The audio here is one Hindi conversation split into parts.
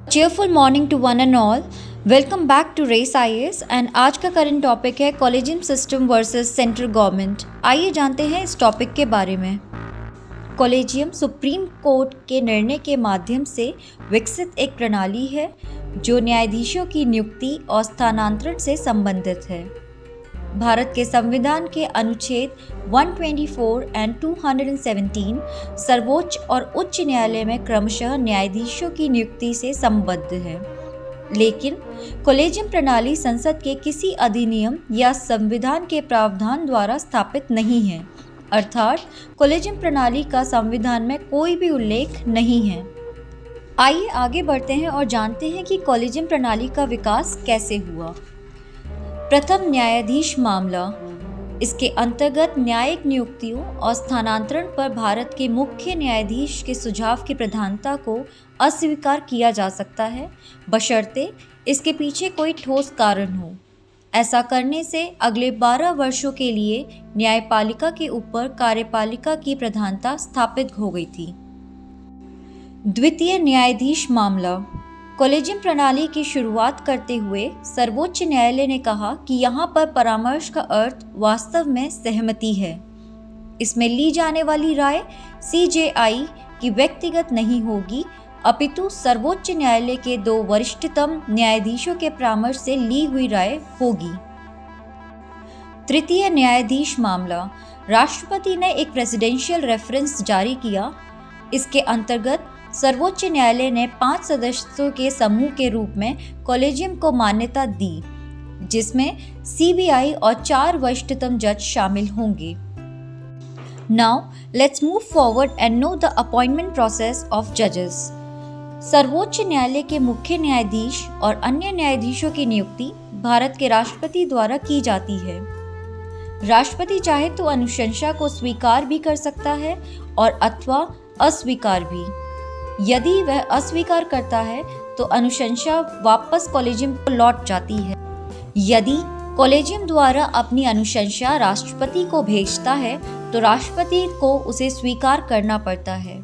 Cheerful morning to one and all. Welcome back to Race IAS and आज का करंट टॉपिक है collegium system versus central government. आइए जानते हैं इस टॉपिक के बारे में। कॉलेजियम सुप्रीम कोर्ट के निर्णय के माध्यम से विकसित एक प्रणाली है जो न्यायाधीशों की नियुक्ति और स्थानांतरण से संबंधित है। भारत के संविधान के अनुच्छेद 124 एंड 217 सर्वोच्च और उच्च न्यायालय में क्रमशः न्यायाधीशों की नियुक्ति से संबद्ध है, लेकिन कॉलेजियम प्रणाली संसद के किसी अधिनियम या संविधान के प्रावधान द्वारा स्थापित नहीं है, अर्थात कॉलेजियम प्रणाली का संविधान में कोई भी उल्लेख नहीं है। आइए आगे बढ़ते हैं और जानते हैं कि कॉलेजियम प्रणाली का विकास कैसे हुआ। प्रथम न्यायाधीश मामला। इसके अंतर्गत न्यायिक नियुक्तियों और स्थानांतरण पर भारत के मुख्य न्यायाधीश के सुझाव की प्रधानता को अस्वीकार किया जा सकता है, बशर्ते इसके पीछे कोई ठोस कारण हो। ऐसा करने से अगले 12 वर्षों के लिए न्यायपालिका के ऊपर कार्यपालिका की प्रधानता स्थापित हो गई थी। द्वितीय न्यायाधीश मामला। कॉलेजियम प्रणाली की शुरुआत करते हुए सर्वोच्च न्यायालय ने कहा कि यहाँ पर परामर्श का अर्थ वास्तव में सहमति है। इसमें ली जाने वाली राय सीजेआई की व्यक्तिगत नहीं होगी, अपितु सर्वोच्च न्यायालय के 2 वरिष्ठतम न्यायाधीशों के परामर्श से ली हुई राय होगी। तृतीय न्यायाधीश मामला। राष्ट्रपति ने एक प्रेसिडेंशियल रेफरेंस जारी किया। इसके अंतर्गत सर्वोच्च न्यायालय ने 5 सदस्यों के समूह के रूप में कॉलेजियम को मान्यता दी, जिसमें सीबीआई और 4 वरिष्ठतम जज शामिल होंगे। Now let's move forward and know the appointment process of जजेस। सर्वोच्च न्यायालय के मुख्य न्यायाधीश और अन्य न्यायाधीशों की नियुक्ति भारत के राष्ट्रपति द्वारा की जाती है। राष्ट्रपति चाहे तो अनुशंसा को स्वीकार भी कर सकता है और अथवा अस्वीकार भी। यदि वह अस्वीकार करता है तो अनुशंसा वापस कॉलेजियम को लौट जाती है। यदि कॉलेजियम द्वारा अपनी अनुशंसा राष्ट्रपति को भेजता है तो राष्ट्रपति को उसे स्वीकार करना पड़ता है।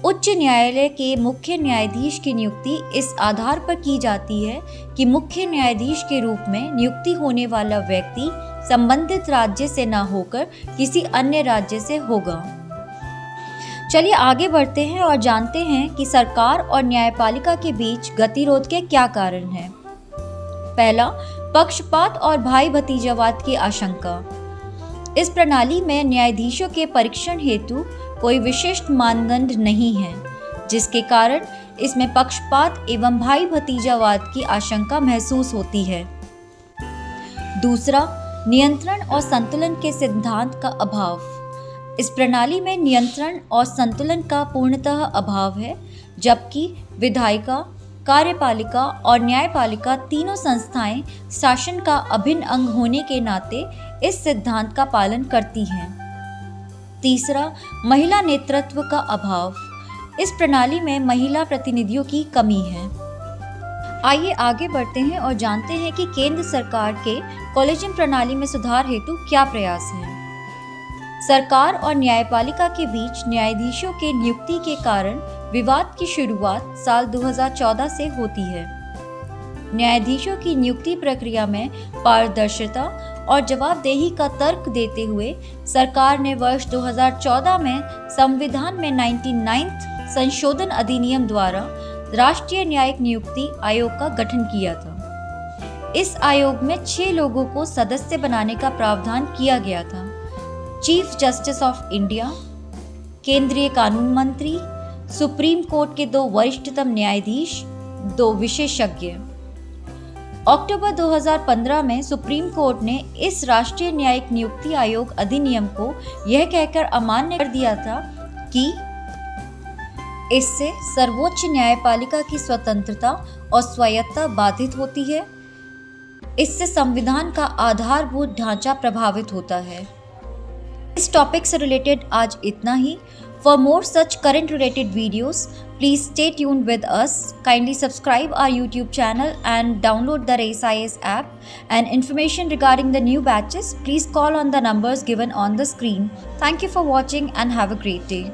उच्च न्यायालय के मुख्य न्यायाधीश की नियुक्ति इस आधार पर की जाती है कि मुख्य न्यायाधीश के रूप में नियुक्ति होने वाला व्यक्ति संबंधित राज्य से न होकर किसी अन्य राज्य से होगा। चलिए आगे बढ़ते हैं और जानते हैं कि सरकार और न्यायपालिका के बीच गतिरोध के क्या कारण हैं। पहला, पक्षपात और भाई भतीजावाद की आशंका। इस प्रणाली में न्यायाधीशों के परीक्षण हेतु कोई विशिष्ट मानदंड नहीं है, जिसके कारण इसमें पक्षपात एवं भाई भतीजावाद की आशंका महसूस होती है। दूसरा, नियंत्रण और संतुलन के सिद्धांत का अभाव। इस प्रणाली में नियंत्रण और संतुलन का पूर्णतः अभाव है, जबकि विधायिका, कार्यपालिका और न्यायपालिका तीनों संस्थाएं शासन का अभिन्न अंग होने के नाते इस सिद्धांत का पालन करती हैं। तीसरा, महिला नेतृत्व का अभाव। इस प्रणाली में महिला प्रतिनिधियों की कमी है। आइए आगे बढ़ते हैं और जानते हैं कि केंद्र सरकार के कॉलेजियम प्रणाली में सुधार हेतु क्या प्रयास हैं। सरकार और न्यायपालिका के बीच न्यायाधीशों के नियुक्ति के कारण विवाद की शुरुआत साल 2014 से होती है। न्यायाधीशों की नियुक्ति प्रक्रिया में पारदर्शिता और जवाबदेही का तर्क देते हुए सरकार ने वर्ष 2014 में संविधान में 99th संशोधन अधिनियम द्वारा राष्ट्रीय न्यायिक नियुक्ति आयोग का गठन किया था। इस आयोग में 6 लोगों को सदस्य बनाने का प्रावधान किया गया था। चीफ जस्टिस ऑफ इंडिया, केंद्रीय कानून मंत्री, सुप्रीम कोर्ट के 2 वरिष्ठतम न्यायाधीश, 2 विशेषज्ञ। अक्टूबर 2015 में सुप्रीम कोर्ट ने इस राष्ट्रीय न्यायिक नियुक्ति आयोग अधिनियम को यह कहकर अमान्य कर दिया था कि इससे सर्वोच्च न्यायपालिका की स्वतंत्रता और स्वायत्तता बाधित होती है। इससे संविधान का आधारभूत ढांचा प्रभावित होता है। इस टॉपिक से रिलेटेड आज इतना ही। For more such current related videos, please stay tuned with us. Kindly subscribe our YouTube channel and download the Race IAS app. And information regarding the new batches, please call on the numbers given on the screen. Thank you for watching and have a great day.